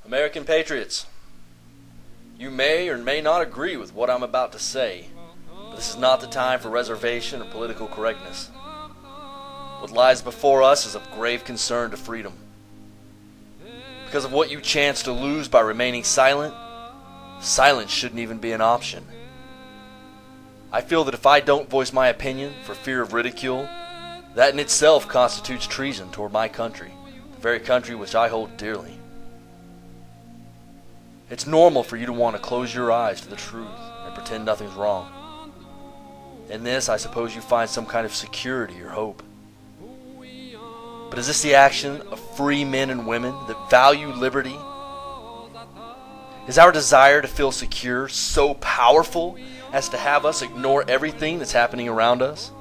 American patriots, you may or may not agree with what I'm about to say, but this is not the time for reservation or political correctness. What lies before us is of grave concern to freedom. Because of what you chance to lose by remaining silent, silence shouldn't even be an option. I feel that if I don't voice my opinion for fear of ridicule, that in itself constitutes treason toward my country, the very country which I hold dearly. It's normal for you to want to close your eyes to the truth and pretend nothing's wrong. In this, I suppose you find some kind of security or hope. But is this the action of free men and women that value liberty? Is our desire to feel secure so powerful as to have us ignore everything that's happening around us?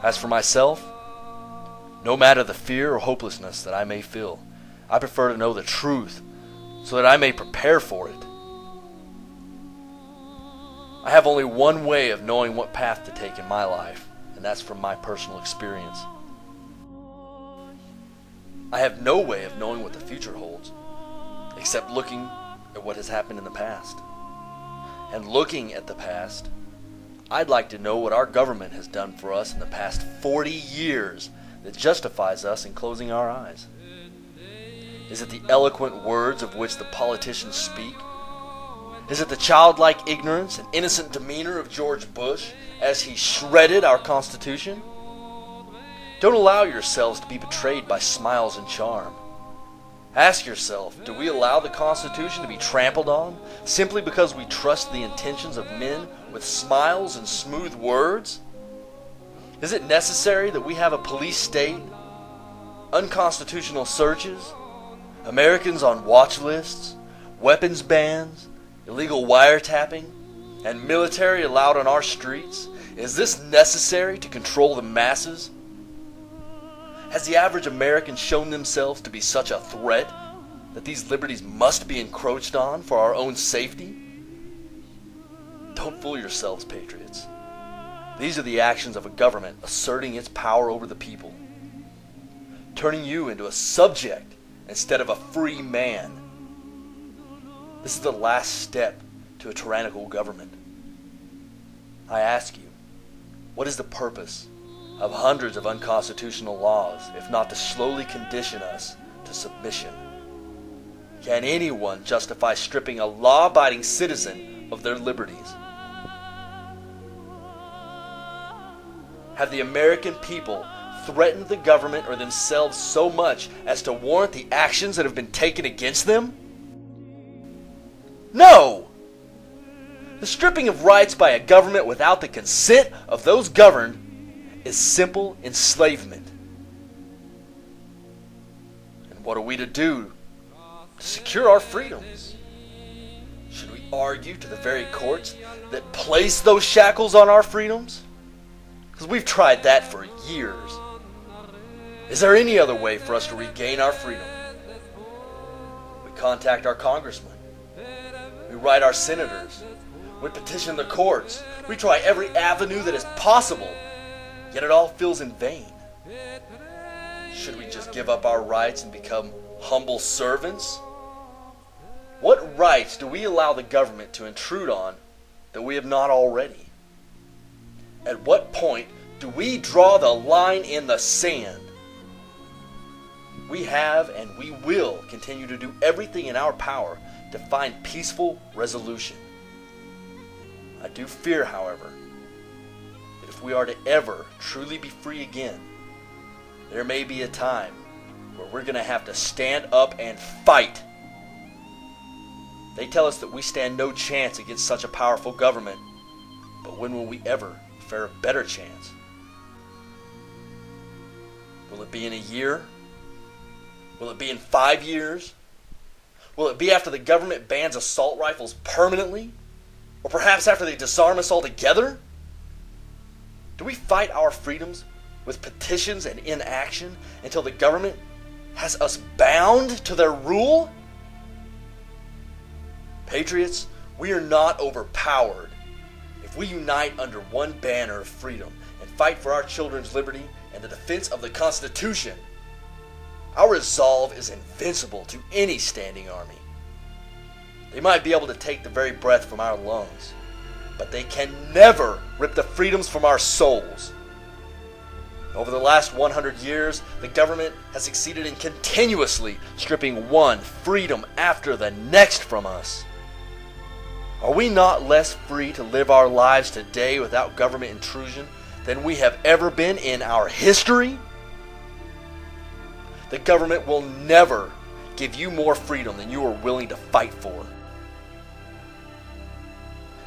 As for myself, no matter the fear or hopelessness that I may feel, I prefer to know the truth so that I may prepare for it. I have only one way of knowing what path to take in my life, and that's from my personal experience. I have no way of knowing what the future holds, except looking at what has happened in the past. And looking at the past, I'd like to know what our government has done for us in the past 40 years that justifies us in closing our eyes. Is it the eloquent words of which the politicians speak? Is it the childlike ignorance and innocent demeanor of George Bush as he shredded our Constitution? Don't allow yourselves to be betrayed by smiles and charm. Ask yourself, do we allow the Constitution to be trampled on simply because we trust the intentions of men with smiles and smooth words? Is it necessary that we have a police state, unconstitutional searches, Americans on watch lists, weapons bans, illegal wiretapping, and military allowed on our streets? Is this necessary to control the masses? Has the average American shown themselves to be such a threat that these liberties must be encroached on for our own safety? Don't fool yourselves, patriots. These are the actions of a government asserting its power over the people, turning you into a subject instead of a free man. This is the last step to a tyrannical government. I ask you, what is the purpose of hundreds of unconstitutional laws, if not to slowly condition us to submission? Can anyone justify stripping a law-abiding citizen of their liberties? Have the American people threatened the government or themselves so much as to warrant the actions that have been taken against them? No! The stripping of rights by a government without the consent of those governed is simple enslavement. And what are we to do to secure our freedoms? Should we argue to the very courts that place those shackles on our freedoms? Because we've tried that for years. Is there any other way for us to regain our freedom? We contact our congressmen. We write our senators. We petition the courts. We try every avenue that is possible. Yet it all feels in vain. Should we just give up our rights and become humble servants? What rights do we allow the government to intrude on that we have not already? At what point do we draw the line in the sand? We have and we will continue to do everything in our power to find peaceful resolution. I do fear, however, that if we are to ever truly be free again, there may be a time where we're going to have to stand up and fight. They tell us that we stand no chance against such a powerful government, but when will we ever fare a better chance? Will it be in a year? Will it be in 5 years? Will it be after the government bans assault rifles permanently? Or perhaps after they disarm us altogether? Do we fight our freedoms with petitions and inaction until the government has us bound to their rule? Patriots, we are not overpowered if we unite under one banner of freedom and fight for our children's liberty and the defense of the Constitution. Our resolve is invincible to any standing army. They might be able to take the very breath from our lungs, but they can never rip the freedoms from our souls. Over the last 100 years, the government has succeeded in continuously stripping one freedom after the next from us. Are we not less free to live our lives today without government intrusion than we have ever been in our history? The government will never give you more freedom than you are willing to fight for.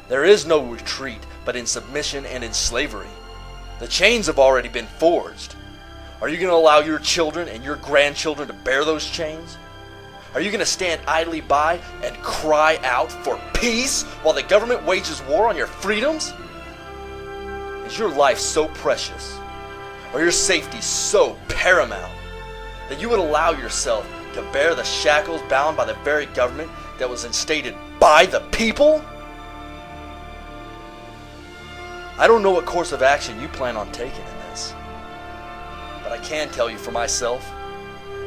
There is no retreat but in submission and in slavery. The chains have already been forged. Are you going to allow your children and your grandchildren to bear those chains? Are you going to stand idly by and cry out for peace while the government wages war on your freedoms? Is your life so precious, or your safety so paramount, that you would allow yourself to bear the shackles bound by the very government that was instated by the people? I don't know what course of action you plan on taking in this, but I can tell you for myself,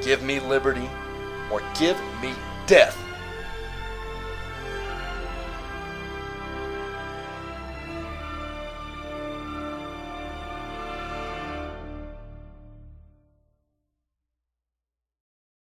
give me liberty or give me death.